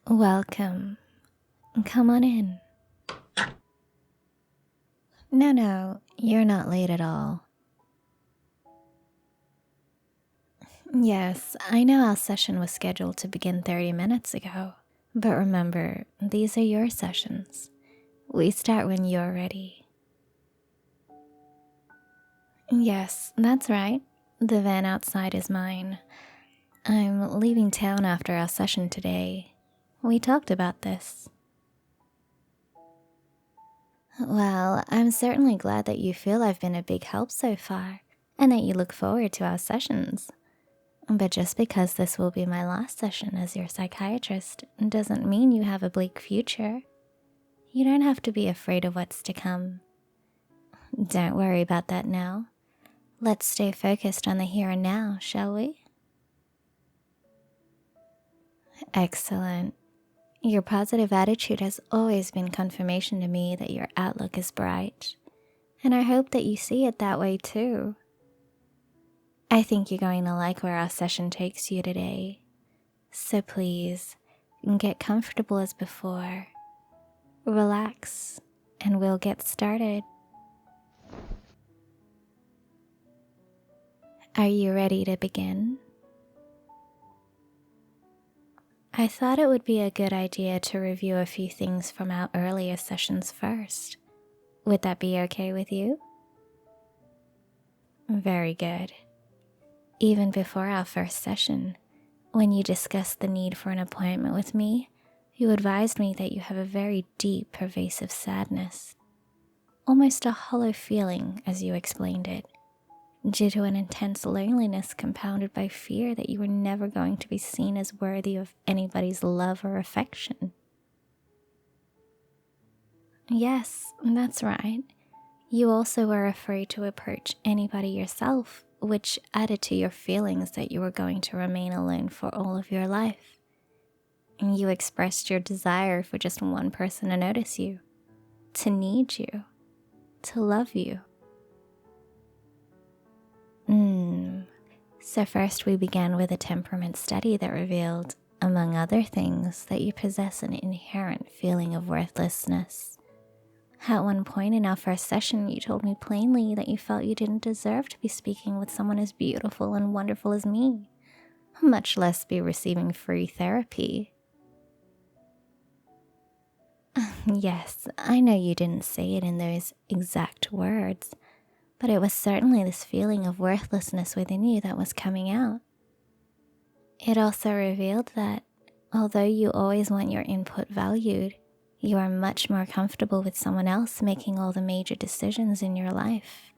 Welcome. Come on in. No, you're not late at all. Yes, I know our session was scheduled to begin 30 minutes ago, but remember, these are your sessions. We start when you're ready. Yes, that's right. The van outside is mine. I'm leaving town after our session today. We talked about this. Well, I'm certainly glad that you feel I've been a big help so far, and that you look forward to our sessions. But just because this will be my last session as your psychiatrist doesn't mean you have a bleak future. You don't have to be afraid of what's to come. Don't worry about that now. Let's stay focused on the here and now, shall we? Excellent. Your positive attitude has always been confirmation to me that your outlook is bright, and I hope that you see it that way too. I think you're going to like where our session takes you today, so please get comfortable as before, relax, and we'll get started. Are you ready to begin? I thought it would be a good idea to review a few things from our earlier sessions first. Would that be okay with you? Very good. Even before our first session, when you discussed the need for an appointment with me, you advised me that you have a very deep, pervasive sadness, almost a hollow feeling as you explained it, due to an intense loneliness compounded by fear that you were never going to be seen as worthy of anybody's love or affection. Yes, that's right. You also were afraid to approach anybody yourself, which added to your feelings that you were going to remain alone for all of your life. And you expressed your desire for just one person to notice you, to need you, to love you. So first we began with a temperament study that revealed, among other things, that you possess an inherent feeling of worthlessness. At one point in our first session, you told me plainly that you felt you didn't deserve to be speaking with someone as beautiful and wonderful as me, much less be receiving free therapy. Yes, I know you didn't say it in those exact words, but it was certainly this feeling of worthlessness within you that was coming out. It also revealed that, although you always want your input valued, you are much more comfortable with someone else making all the major decisions in your life.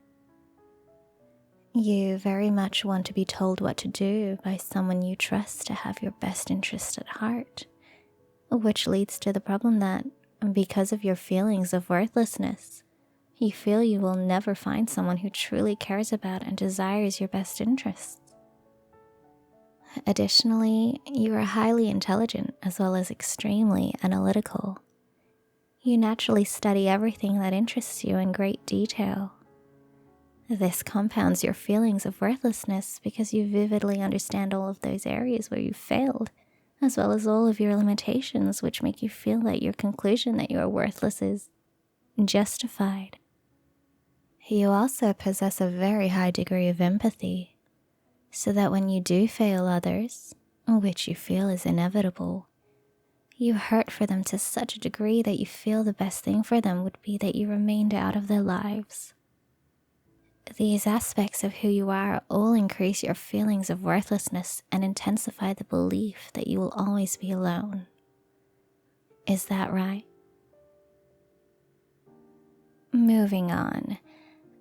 You very much want to be told what to do by someone you trust to have your best interest at heart, which leads to the problem that, because of your feelings of worthlessness, you feel you will never find someone who truly cares about and desires your best interests. Additionally, you are highly intelligent as well as extremely analytical. You naturally study everything that interests you in great detail. This compounds your feelings of worthlessness because you vividly understand all of those areas where you've failed, as well as all of your limitations, which make you feel that your conclusion that you are worthless is justified. You also possess a very high degree of empathy, so that when you do fail others, which you feel is inevitable, you hurt for them to such a degree that you feel the best thing for them would be that you remained out of their lives. These aspects of who you are all increase your feelings of worthlessness and intensify the belief that you will always be alone. Is that right? Moving on,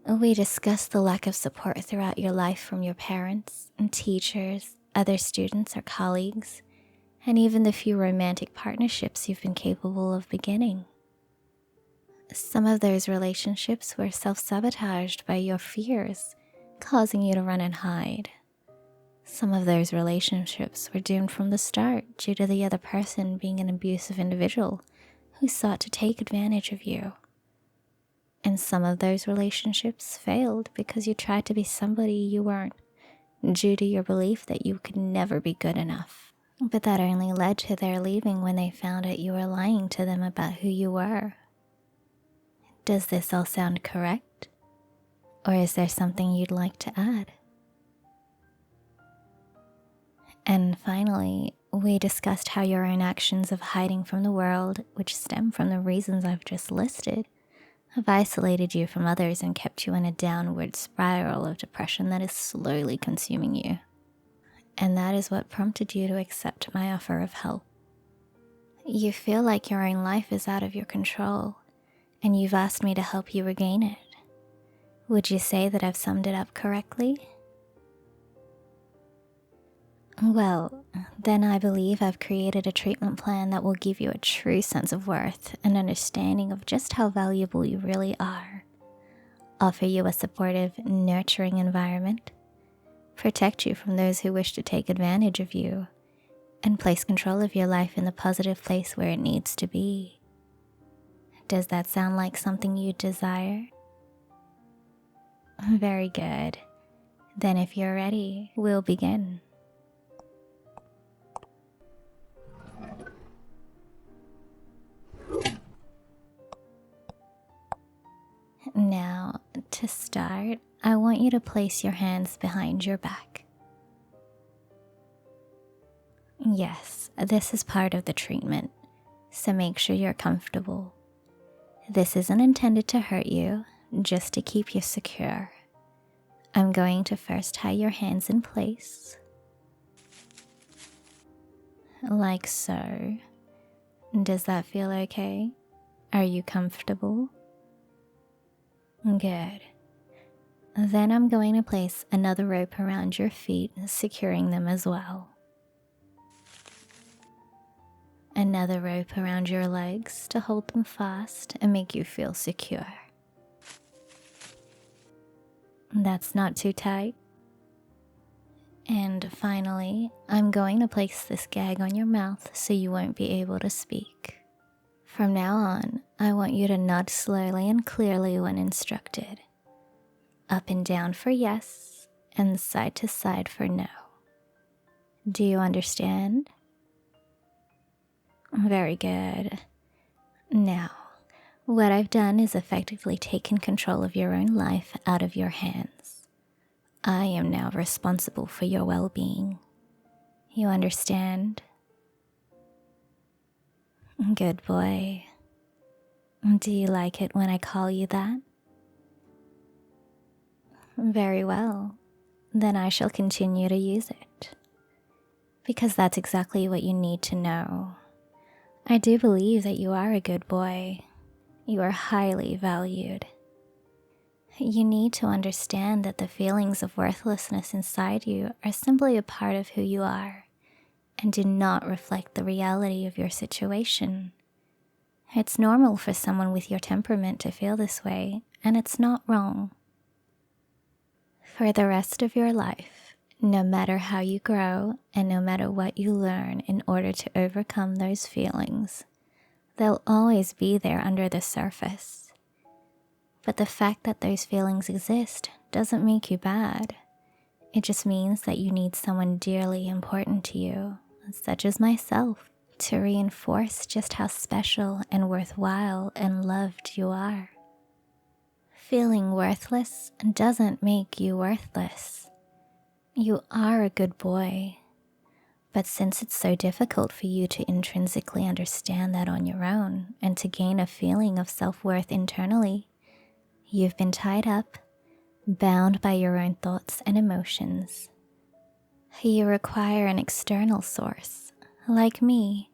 we discussed the lack of support throughout your life from your parents and teachers, other students or colleagues, and even the few romantic partnerships you've been capable of beginning. Some of those relationships were self-sabotaged by your fears, causing you to run and hide. Some of those relationships were doomed from the start due to the other person being an abusive individual who sought to take advantage of you. And some of those relationships failed because you tried to be somebody you weren't, due to your belief that you could never be good enough But that only led to their leaving when they found out you were lying to them about who you were. Does this all sound correct? Or is there something you'd like to add? And finally, we discussed how your own actions of hiding from the world, which stem from the reasons I've just listed, have isolated you from others and kept you in a downward spiral of depression that is slowly consuming you. And that is what prompted you to accept my offer of help. You feel like your own life is out of your control, and you've asked me to help you regain it. Would you say that I've summed it up correctly? Well, then I believe I've created a treatment plan that will give you a true sense of worth and understanding of just how valuable you really are. Offer you a supportive, nurturing environment, protect you from those who wish to take advantage of you, and place control of your life in the positive place where it needs to be. Does that sound like something you desire? Very good. Then if you're ready, we'll begin. Now, to start, I want you to place your hands behind your back. Yes, this is part of the treatment, so make sure you're comfortable. This isn't intended to hurt you, just to keep you secure. I'm going to first tie your hands in place, like so. Does that feel okay? Are you comfortable? Good. Then I'm going to place another rope around your feet, securing them as well. Another rope around your legs to hold them fast and make you feel secure. That's not too tight. And finally, I'm going to place this gag on your mouth so you won't be able to speak. From now on, I want you to nod slowly and clearly when instructed. Up and down for yes, and side to side for no. Do you understand? Very good. Now, what I've done is effectively taken control of your own life out of your hands. I am now responsible for your well-being. You understand? Good boy. Do you like it when I call you that? Very well. Then I shall continue to use it. Because that's exactly what you need to know. I do believe that you are a good boy. You are highly valued. You need to understand that the feelings of worthlessness inside you are simply a part of who you are and do not reflect the reality of your situation. It's normal for someone with your temperament to feel this way, and it's not wrong. For the rest of your life, no matter how you grow and no matter what you learn in order to overcome those feelings, they'll always be there under the surface. But the fact that those feelings exist doesn't make you bad. It just means that you need someone dearly important to you, such as myself, to reinforce just how special and worthwhile and loved you are. Feeling worthless doesn't make you worthless. You are a good boy. But since it's so difficult for you to intrinsically understand that on your own and to gain a feeling of self-worth internally, you've been tied up, bound by your own thoughts and emotions. You require an external source, like me,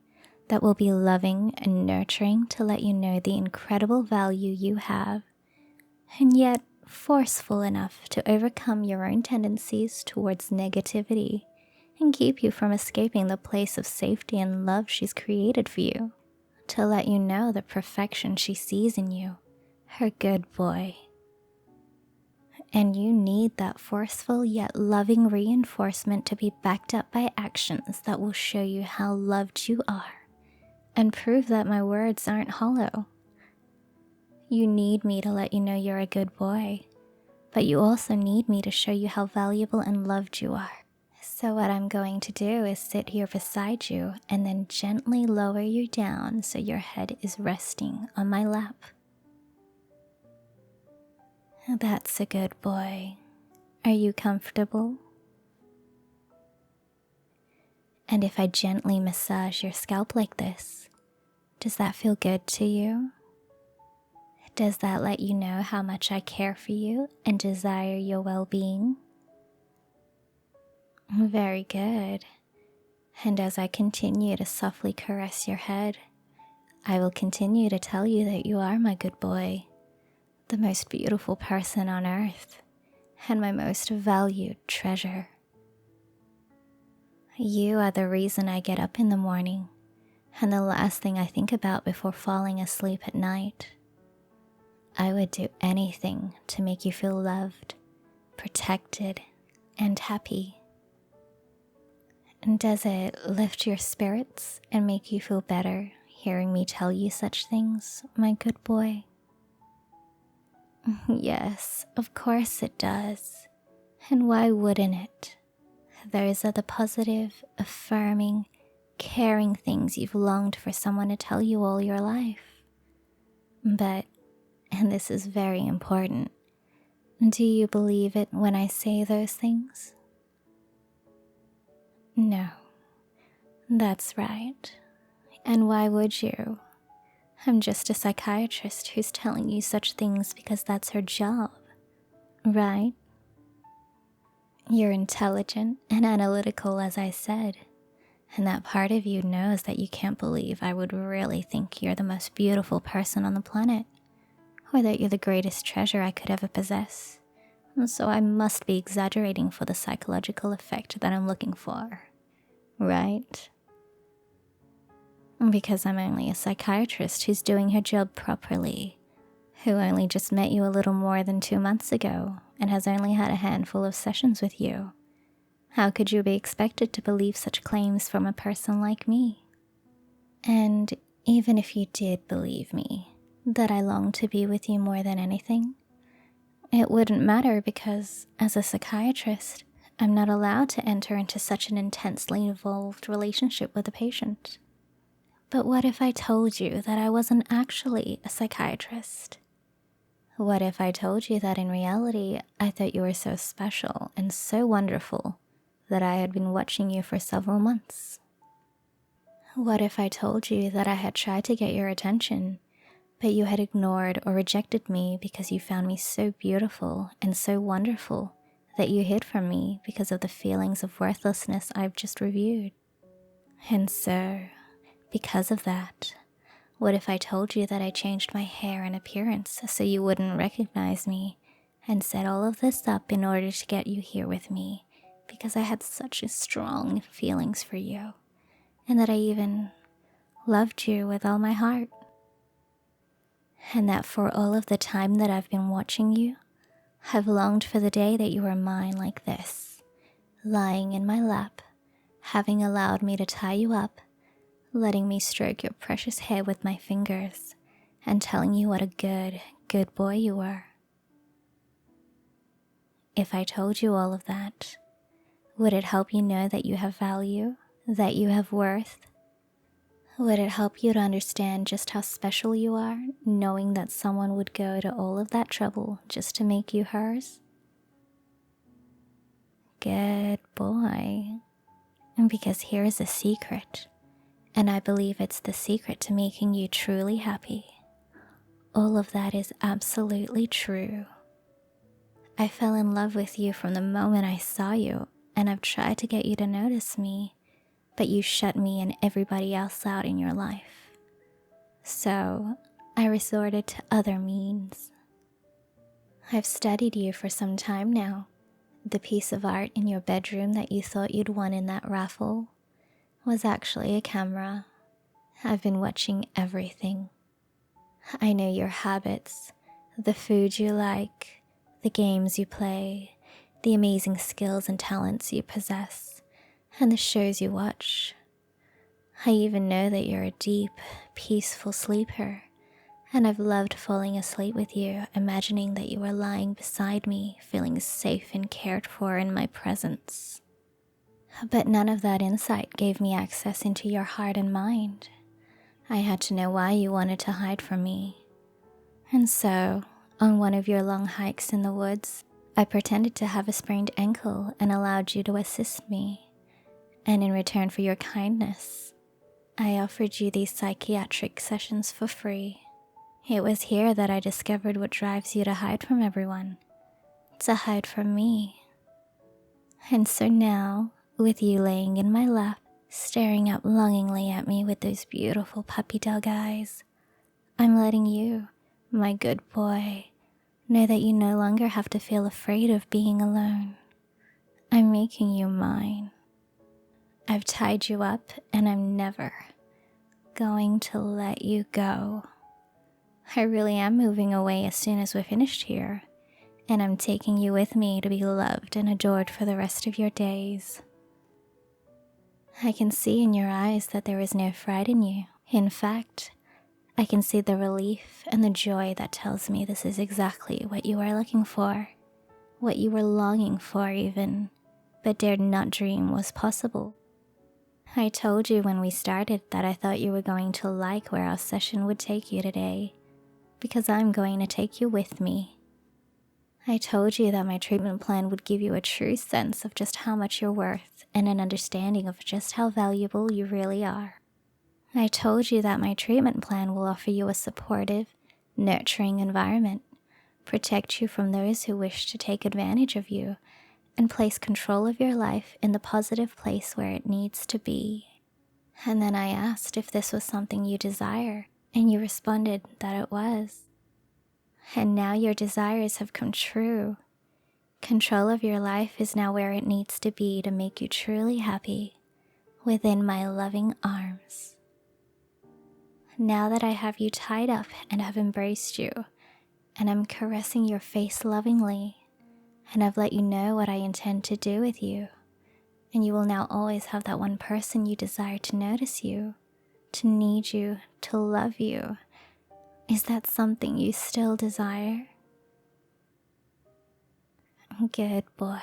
that will be loving and nurturing to let you know the incredible value you have, and yet forceful enough to overcome your own tendencies towards negativity and keep you from escaping the place of safety and love she's created for you, to let you know the perfection she sees in you, her good boy. And you need that forceful yet loving reinforcement to be backed up by actions that will show you how loved you are and prove that my words aren't hollow. You need me to let you know you're a good boy, but you also need me to show you how valuable and loved you are. So what I'm going to do is sit here beside you and then gently lower you down so your head is resting on my lap. That's a good boy. Are you comfortable? And if I gently massage your scalp like this, does that feel good to you? Does that let you know how much I care for you and desire your well-being? Very good. And as I continue to softly caress your head, I will continue to tell you that you are my good boy, the most beautiful person on earth, and my most valued treasure. You are the reason I get up in the morning, and the last thing I think about before falling asleep at night. I would do anything to make you feel loved, protected, and happy. And does it lift your spirits and make you feel better hearing me tell you such things, my good boy? Yes, of course it does. And why wouldn't it? Those are the positive, affirming, caring things you've longed for someone to tell you all your life. But, and this is very important, do you believe it when I say those things? No, that's right. And why would you? I'm just a psychiatrist who's telling you such things because that's her job, right? You're intelligent and analytical, as I said, and that part of you knows that you can't believe I would really think you're the most beautiful person on the planet, or that you're the greatest treasure I could ever possess. So I must be exaggerating for the psychological effect that I'm looking for, right? Because I'm only a psychiatrist who's doing her job properly, who only just met you a little more than 2 months ago and has only had a handful of sessions with you. How could you be expected to believe such claims from a person like me? And even if you did believe me, that I long to be with you more than anything, it wouldn't matter because, as a psychiatrist, I'm not allowed to enter into such an intensely involved relationship with a patient. But what if I told you that I wasn't actually a psychiatrist? What if I told you that in reality, I thought you were so special and so wonderful that I had been watching you for several months? What if I told you that I had tried to get your attention, but you had ignored or rejected me because you found me so beautiful and so wonderful that you hid from me because of the feelings of worthlessness I've just reviewed? And so, because of that, what if I told you that I changed my hair and appearance so you wouldn't recognize me and set all of this up in order to get you here with me because I had such strong feelings for you and that I even loved you with all my heart? And that for all of the time that I've been watching you, I've longed for the day that you were mine like this, lying in my lap, having allowed me to tie you up, letting me stroke your precious hair with my fingers, and telling you what a good boy you were. If I told you all of that, would it help you know that you have value, that you have worth? Would it help you to understand just how special you are, knowing that someone would go to all of that trouble just to make you hers? Good boy. Because here is a secret, and I believe it's the secret to making you truly happy. All of that is absolutely true. I fell in love with you from the moment I saw you, and I've tried to get you to notice me, but you shut me and everybody else out in your life. So I resorted to other means. I've studied you for some time now. The piece of art in your bedroom that you thought you'd won in that raffle was actually a camera. I've been watching everything. I know your habits, the food you like, the games you play, the amazing skills and talents you possess, and the shows you watch. I even know that you're a deep, peaceful sleeper, and I've loved falling asleep with you, imagining that you were lying beside me, feeling safe and cared for in my presence. But none of that insight gave me access into your heart and mind. I had to know why you wanted to hide from me. And so, on one of your long hikes in the woods, I pretended to have a sprained ankle and allowed you to assist me. And in return for your kindness, I offered you these psychiatric sessions for free. It was here that I discovered what drives you to hide from everyone. To hide from me. And so now, with you laying in my lap, staring up longingly at me with those beautiful puppy dog eyes, I'm letting you, my good boy, know that you no longer have to feel afraid of being alone. I'm making you mine. I've tied you up and I'm never going to let you go. I really am moving away as soon as we're finished here, and I'm taking you with me to be loved and adored for the rest of your days. I can see in your eyes that there is no fright in you. In fact, I can see the relief and the joy that tells me this is exactly what you are looking for, what you were longing for even, but dared not dream was possible. I told you when we started that I thought you were going to like where our session would take you today, because I'm going to take you with me. I told you that my treatment plan would give you a true sense of just how much you're worth and an understanding of just how valuable you really are. I told you that my treatment plan will offer you a supportive, nurturing environment, protect you from those who wish to take advantage of you, and place control of your life in the positive place where it needs to be. And then I asked if this was something you desire, and you responded that it was. And now your desires have come true. Control of your life is now where it needs to be to make you truly happy, within my loving arms. Now that I have you tied up and have embraced you, and I'm caressing your face lovingly, and I've let you know what I intend to do with you, and you will now always have that one person you desire to notice you, to need you, to love you. Is that something you still desire? Good boy.